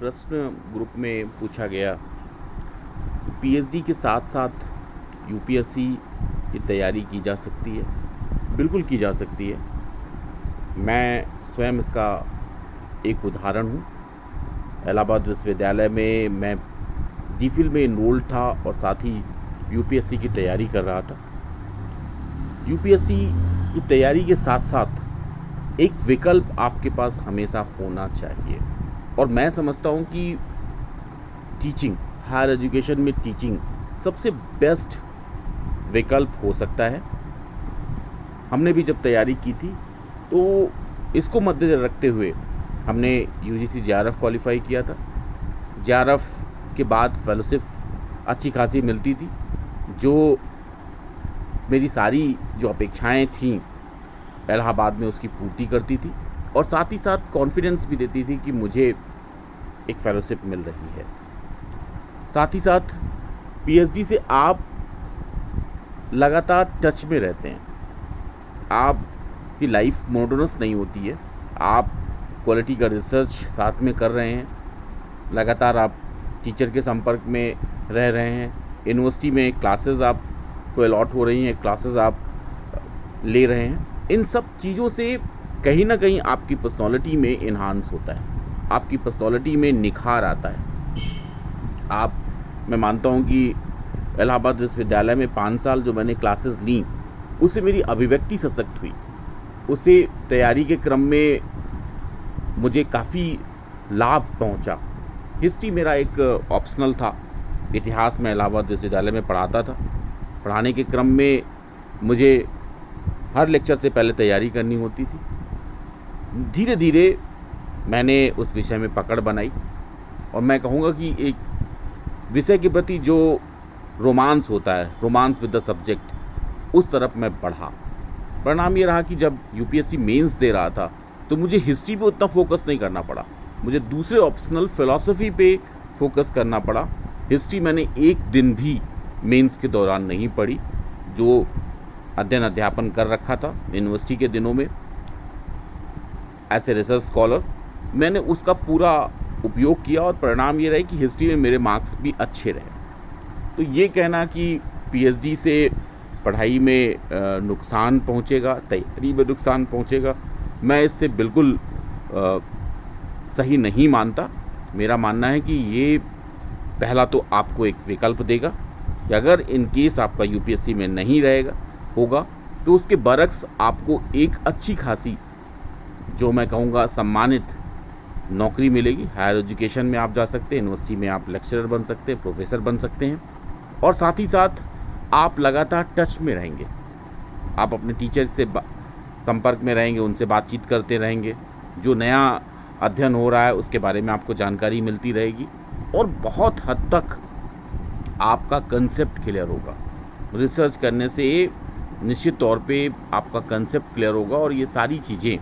प्रश्न ग्रुप में पूछा गया, पीएचडी के साथ साथ यूपीएससी की तैयारी की जा सकती है? बिल्कुल की जा सकती है। मैं स्वयं इसका एक उदाहरण हूँ। इलाहाबाद विश्वविद्यालय में मैं डीफिल में इनरोल्ड था और साथ ही यूपीएससी की तैयारी कर रहा था। यूपीएससी की तैयारी के साथ साथ एक विकल्प आपके पास हमेशा होना चाहिए, और मैं समझता हूँ कि टीचिंग, हायर एजुकेशन में टीचिंग सबसे बेस्ट विकल्प हो सकता है। हमने भी जब तैयारी की थी तो इसको मद्देनजर रखते हुए हमने यूजीसी जेआरएफ क्वालिफाई किया था। जेआरएफ के बाद फेलोशिप अच्छी खासी मिलती थी, जो मेरी सारी जो अपेक्षाएं थीं इलाहाबाद में उसकी पूर्ति करती थी, और साथ ही साथ कॉन्फिडेंस भी देती थी कि मुझे एक फेलोशिप मिल रही है। साथ ही साथ पीएचडी से आप लगातार टच में रहते हैं, आपकी लाइफ मोनोटोनस नहीं होती है, आप क्वालिटी का रिसर्च साथ में कर रहे हैं, लगातार आप टीचर के संपर्क में रह रहे हैं, यूनिवर्सिटी में क्लासेस आपको अलॉट हो रही हैं, क्लासेस आप ले रहे हैं। इन सब चीज़ों से कहीं ना कहीं आपकी पर्सनालिटी में इन्हांस होता है, आपकी पर्सनालिटी में निखार आता है। मैं मानता हूँ कि इलाहाबाद विश्वविद्यालय में 5 साल जो मैंने क्लासेस ली, उससे मेरी अभिव्यक्ति सशक्त हुई, उससे तैयारी के क्रम में मुझे काफ़ी लाभ पहुँचा। हिस्ट्री मेरा एक ऑप्शनल था, इतिहास में इलाहाबाद विश्वविद्यालय में पढ़ाता था। पढ़ाने के क्रम में मुझे हर लेक्चर से पहले तैयारी करनी होती थी। धीरे धीरे मैंने उस विषय में पकड़ बनाई, और मैं कहूँगा कि एक विषय के प्रति जो रोमांस होता है, रोमांस विद द सब्जेक्ट, उस तरफ मैं बढ़ा। परिणाम ये रहा कि जब यूपीएससी मेंस दे रहा था तो मुझे हिस्ट्री पे उतना फोकस नहीं करना पड़ा, मुझे दूसरे ऑप्शनल फ़िलॉसफी पे फोकस करना पड़ा। हिस्ट्री मैंने एक दिन भी मेंस के दौरान नहीं पढ़ी। जो अध्ययन अध्यापन कर रखा था यूनिवर्सिटी के दिनों में एज ए रिसर्च स्कॉलर, मैंने उसका पूरा उपयोग किया, और परिणाम ये रहे कि हिस्ट्री में मेरे मार्क्स भी अच्छे रहे। तो ये कहना कि पीएचडी से पढ़ाई में नुकसान पहुंचेगा, तैयारी में नुकसान पहुंचेगा, मैं इससे बिल्कुल सही नहीं मानता। मेरा मानना है कि ये पहला तो आपको एक विकल्प देगा कि अगर इन केस आपका यूपीएससी में नहीं होगा तो उसके बरक्स आपको एक अच्छी खासी, जो मैं कहूँगा सम्मानित नौकरी मिलेगी। हायर एजुकेशन में आप जा सकते हैं, यूनिवर्सिटी में आप लेक्चरर बन सकते हैं, प्रोफेसर बन सकते हैं, और साथ ही साथ आप लगातार टच में रहेंगे, आप अपने टीचर से संपर्क में रहेंगे, उनसे बातचीत करते रहेंगे, जो नया अध्ययन हो रहा है उसके बारे में आपको जानकारी मिलती रहेगी, और बहुत हद तक आपका कंसेप्ट क्लियर होगा। रिसर्च करने से निश्चित तौर पे आपका कंसेप्ट क्लियर होगा, और ये सारी चीज़ें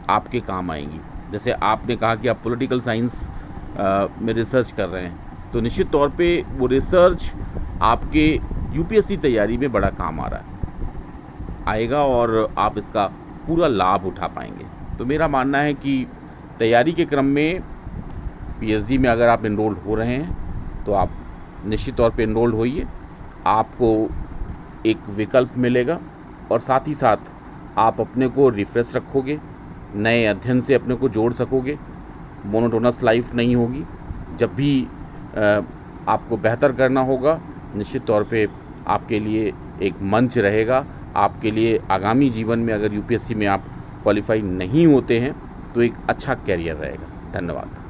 आपके काम आएंगी। जैसे आपने कहा कि आप पॉलिटिकल साइंस में रिसर्च कर रहे हैं, तो निश्चित तौर पे वो रिसर्च आपके यूपीएससी तैयारी में बड़ा काम आएगा, और आप इसका पूरा लाभ उठा पाएंगे। तो मेरा मानना है कि तैयारी के क्रम में पीएचडी में अगर आप इनरोल्ड हो रहे हैं तो आप निश्चित तौर पे इनरोल्ड होइए, आपको एक विकल्प मिलेगा, और साथ ही साथ आप अपने को रिफ्रेश रखोगे, नए अध्ययन से अपने को जोड़ सकोगे, मोनोटोनस लाइफ नहीं होगी। जब भी आपको बेहतर करना होगा, निश्चित तौर पे आपके लिए एक मंच रहेगा। आपके लिए आगामी जीवन में अगर यूपीएससी में आप क्वालिफाई नहीं होते हैं तो एक अच्छा कैरियर रहेगा। धन्यवाद।